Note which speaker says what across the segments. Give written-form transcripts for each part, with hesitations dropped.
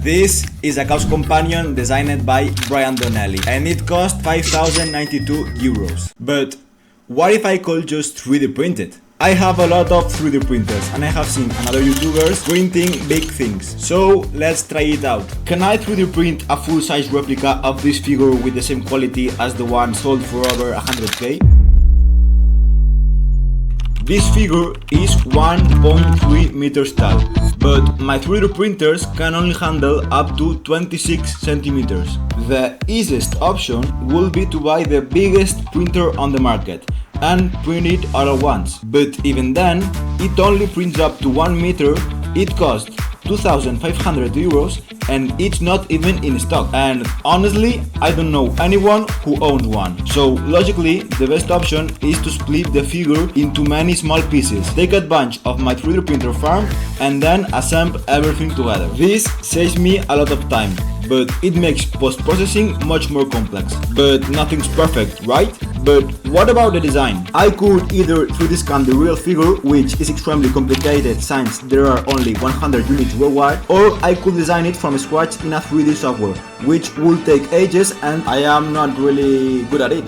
Speaker 1: This is a KAWS Companion designed by Brian Donnelly and it cost 5,092 euros. But what if I could just 3D print it? I have a lot of 3D printers and I have seen another YouTubers printing big things. So let's try it out. Can I 3D print a full-size replica of this figure with the same quality as the one sold for over 100k? This figure is 1.3 meters tall, but my 3D printers can only handle up to 26 centimeters. The easiest option will be to buy the biggest printer on the market and print it all at once. But even then, it only prints up to 1 meter, it costs 2,500 euros and it's not even in stock. And honestly, I don't know anyone who owns one. So logically, the best option is to split the figure into many small pieces, take advantage of my 3D printer farm and then assemble everything together. This saves me a lot of time, but it makes post-processing much more complex. But nothing's perfect, right? But what about the design? I could either 3D scan the real figure, which is extremely complicated since there are only 100 units worldwide, or I could design it from scratch in a 3D software, which will take ages and I am not really good at it.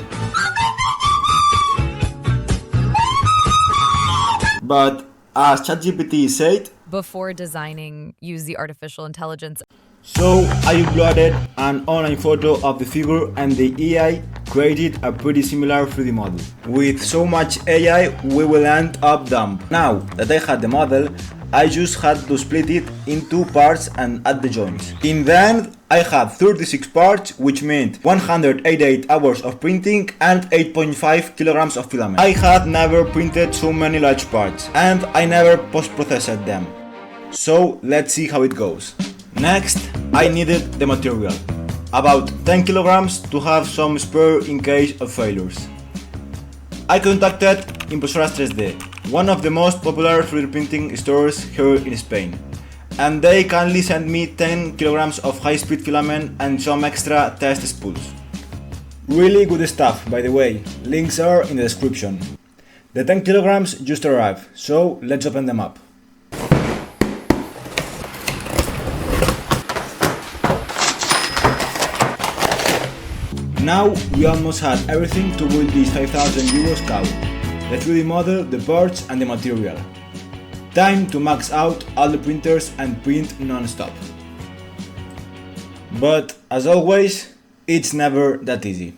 Speaker 1: But as ChatGPT said,
Speaker 2: before designing, use the artificial intelligence.
Speaker 1: So I uploaded an online photo of the figure and the AI created a pretty similar 3D model. With so much AI, we will end up dumb. Now that I had the model, I just had to split it in 2 parts and add the joints. In the end, I had 36 parts, which meant 188 hours of printing and 8.5 kilograms of filament. I had never printed so many large parts, and I never post-processed them. So let's see how it goes. Next, I needed the material, about 10 kilograms to have some spare in case of failures. I contacted Impresoras 3D, one of the most popular 3D printing stores here in Spain, and they kindly sent me 10 kilograms of high-speed filament and some extra test spools. Really good stuff, by the way, links are in the description. The 10 kilograms just arrived, so let's open them up. Now we almost had everything to build this 5,000 euros cow. The 3D model, the parts and the material. Time to max out all the printers and print non-stop. But as always, it's never that easy.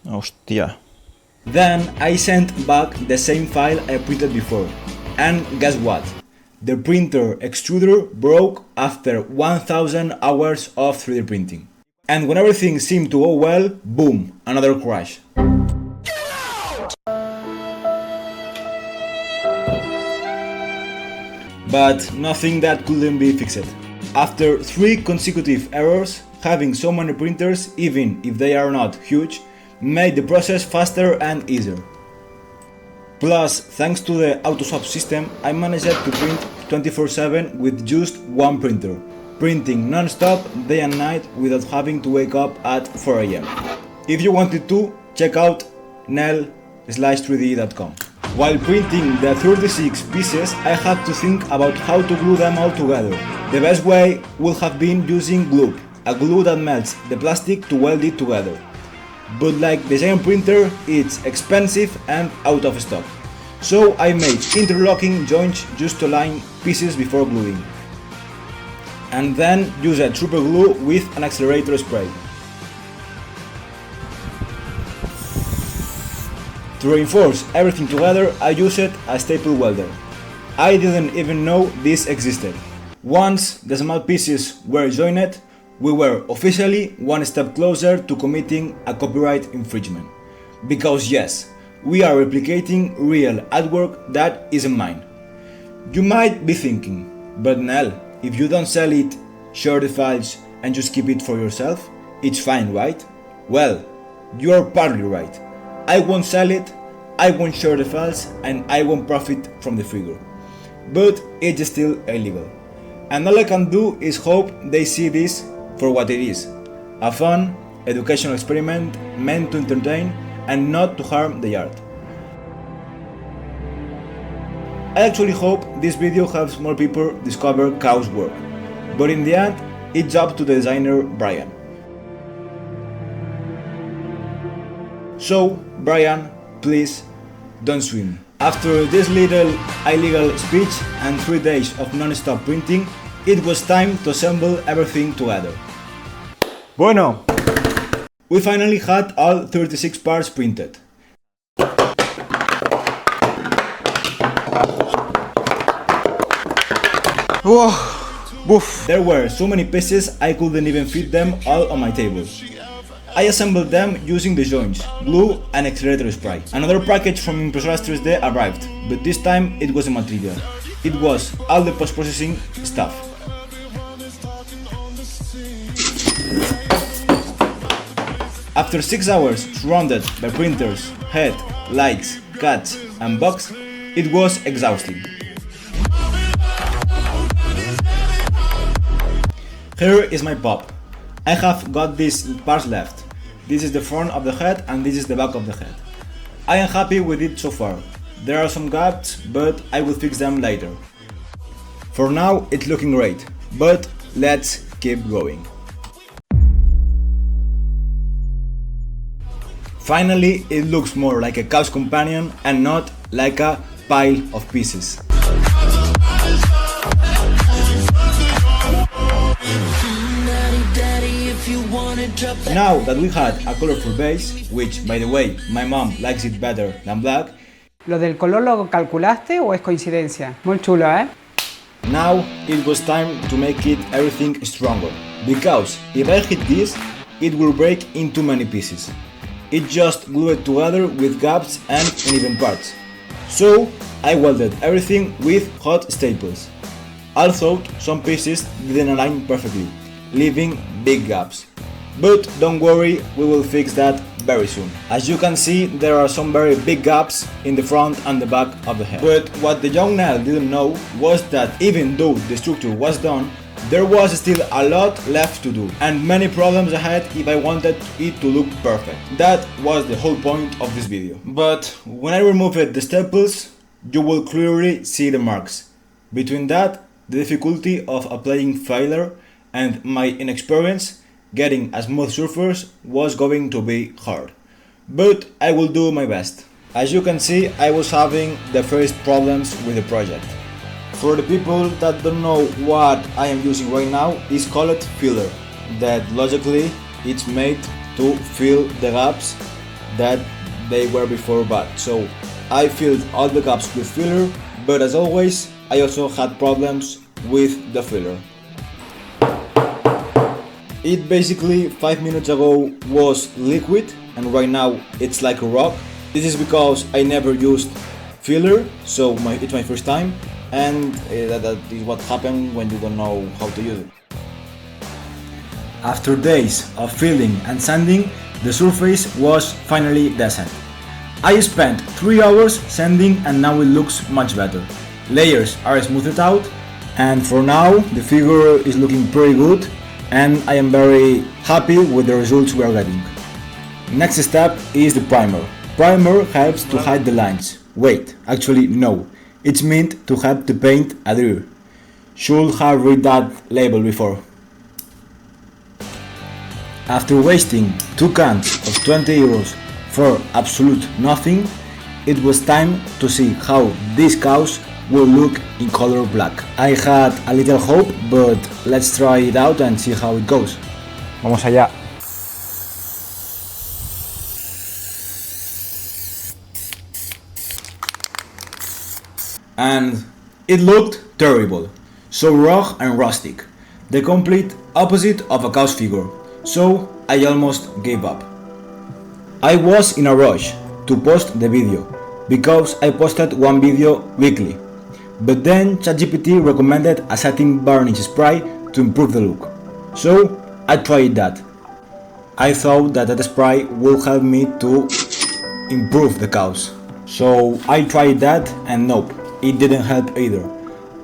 Speaker 1: Hostia. Then I sent back the same file I printed before. And guess what? The printer extruder broke after 1,000 hours of 3D printing. And when everything seemed to go well, boom, another crash. But nothing that couldn't be fixed. After 3 consecutive errors, having so many printers, even if they are not huge, made the process faster and easier. Plus, thanks to the AutoSwap system, I managed to print 24/7 with just one printer, printing non-stop day and night without having to wake up at 4 AM. If you wanted to, check out nel/3d.com. While printing the 36 pieces, I had to think about how to glue them all together. The best way would have been using glue, a glue that melts the plastic to weld it together. But like the giant printer, it's expensive and out of stock. So I made interlocking joints just to line pieces before gluing. And then use a super glue with an accelerator spray. To reinforce everything together, I used a staple welder. I didn't even know this existed. Once the small pieces were joined, we were officially one step closer to committing a copyright infringement. Because yes, we are replicating real artwork that isn't mine. You might be thinking, but Nel, if you don't sell it, share the files and just keep it for yourself, it's fine, right? Well, you're partly right. I won't sell it, I won't share the files, and I won't profit from the figure. But it's still illegal. And all I can do is hope they see this for what it is. A fun, educational experiment meant to entertain and not to harm the art. I actually hope this video helps more people discover KAWS work. but in the end, it's up to the designer Brian. So, Brian, please don't swim. After this little illegal speech and 3 days of non-stop printing, it was time to assemble everything together. Bueno! We finally had all 36 parts printed. There were so many pieces I couldn't even fit them all on my table. I assembled them using the joints, glue and accelerator spray. Another package from Impresora 3D arrived, but this time it wasn't material. It was all the post-processing stuff. After 6 hours surrounded by printers, head, lights, cats and bugs, it was exhausting. Here is my pop. I have got these parts left. This is the front of the head and this is the back of the head. I am happy with it so far. There are some gaps, but I will fix them later. For now, it's looking great, but let's keep going. Finally, it looks more like a KAWS Companion and not like a pile of pieces. Now that we had a colorful base, which by the way, my mom likes it better than black.
Speaker 3: ¿Lo del color lo calculaste o es coincidencia? Muy chulo, ¿eh?
Speaker 1: Now it was time to make it everything stronger, because if I hit this, it will break in too many pieces. It just glued together with gaps and uneven parts. So I welded everything with hot staples. Although some pieces didn't align perfectly, leaving big gaps. But don't worry, we will fix that very soon. As you can see, there are some very big gaps in the front and the back of the head. But what the young Nell didn't know was that even though the structure was done, there was still a lot left to do and many problems ahead if I wanted it to look perfect. That was the whole point of this video. But when I removed the staples, you will clearly see the marks. Between that, the difficulty of applying filler and my inexperience, getting a smooth surface was going to be hard. But I will do my best. As you can see, I was having the first problems with the project. For the people that don't know what I am using right now, it's called filler, that logically it's made to fill the gaps that they were before bad. So I filled all the gaps with filler, but as always I also had problems with the filler. It basically 5 minutes ago was liquid and right now it's like a rock. This is because I never used filler, so it's my first time, and that is what happens when you don't know how to use it. After days of filling and sanding, the surface was finally decent. I spent 3 hours sanding and now it looks much better. Layers are smoothed out and for now the figure is looking pretty good and I am very happy with the results we are getting. Next step is the primer. Primer helps to hide the lines. Wait, actually no, it's meant to help the paint adhere. Should have read that label before. After wasting 2 cans of 20 euros for absolute nothing, it was time to see how this KAWS will look in color black. I had a little hope, but let's try it out and see how it goes.
Speaker 4: Vamos allá.
Speaker 1: And it looked terrible, so raw and rustic, the complete opposite of a KAWS figure, so I almost gave up. I was in a rush to post the video, because I posted one video weekly, but then ChatGPT recommended a satin varnish spray to improve the look, so I tried that. I thought that spray would help me to improve the KAWS, so I tried that and nope. It didn't help either.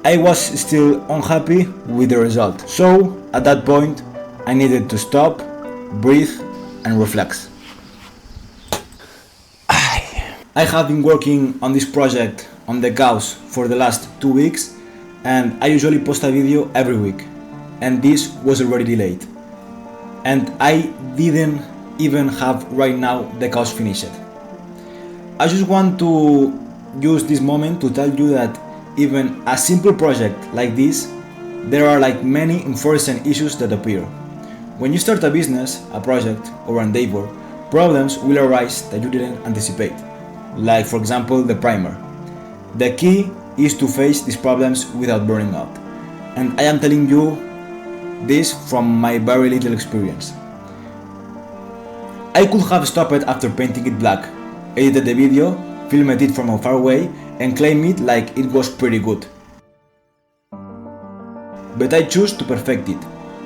Speaker 1: I was still unhappy with the result, so at that point I needed to stop, breathe and reflect. I have been working on this project on the KAWS for the last 2 weeks and I usually post a video every week. and this was already delayed. And I didn't even have right now the KAWS finished. I just want to use this moment to tell you that even a simple project like this, there are like many unforeseen issues that appear. When you start a business, a project, or an endeavor, problems will arise that you didn't anticipate, like for example the primer. The key is to face these problems without burning out, and I am telling you this from my very little experience. I could have stopped it after painting it black, edited the video, filmed it from far away, and claim it like it was pretty good. But I choose to perfect it,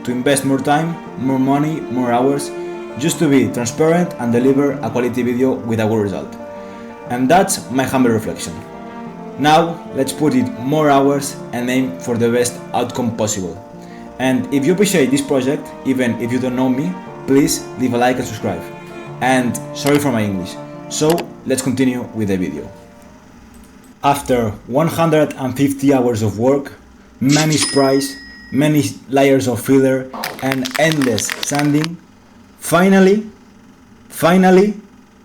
Speaker 1: to invest more time, more money, more hours, just to be transparent and deliver a quality video with a good result. And that's my humble reflection. Now, let's put in more hours and aim for the best outcome possible. And if you appreciate this project, even if you don't know me, please leave a like and subscribe. And sorry for my English. So, let's continue with the video. After 150 hours of work, many sprays, many layers of filler, and endless sanding, finally,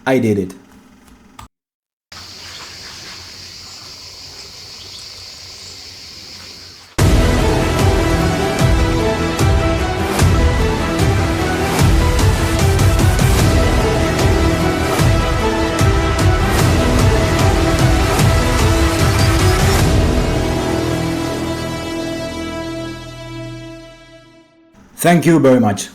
Speaker 1: I did it. Thank you very much.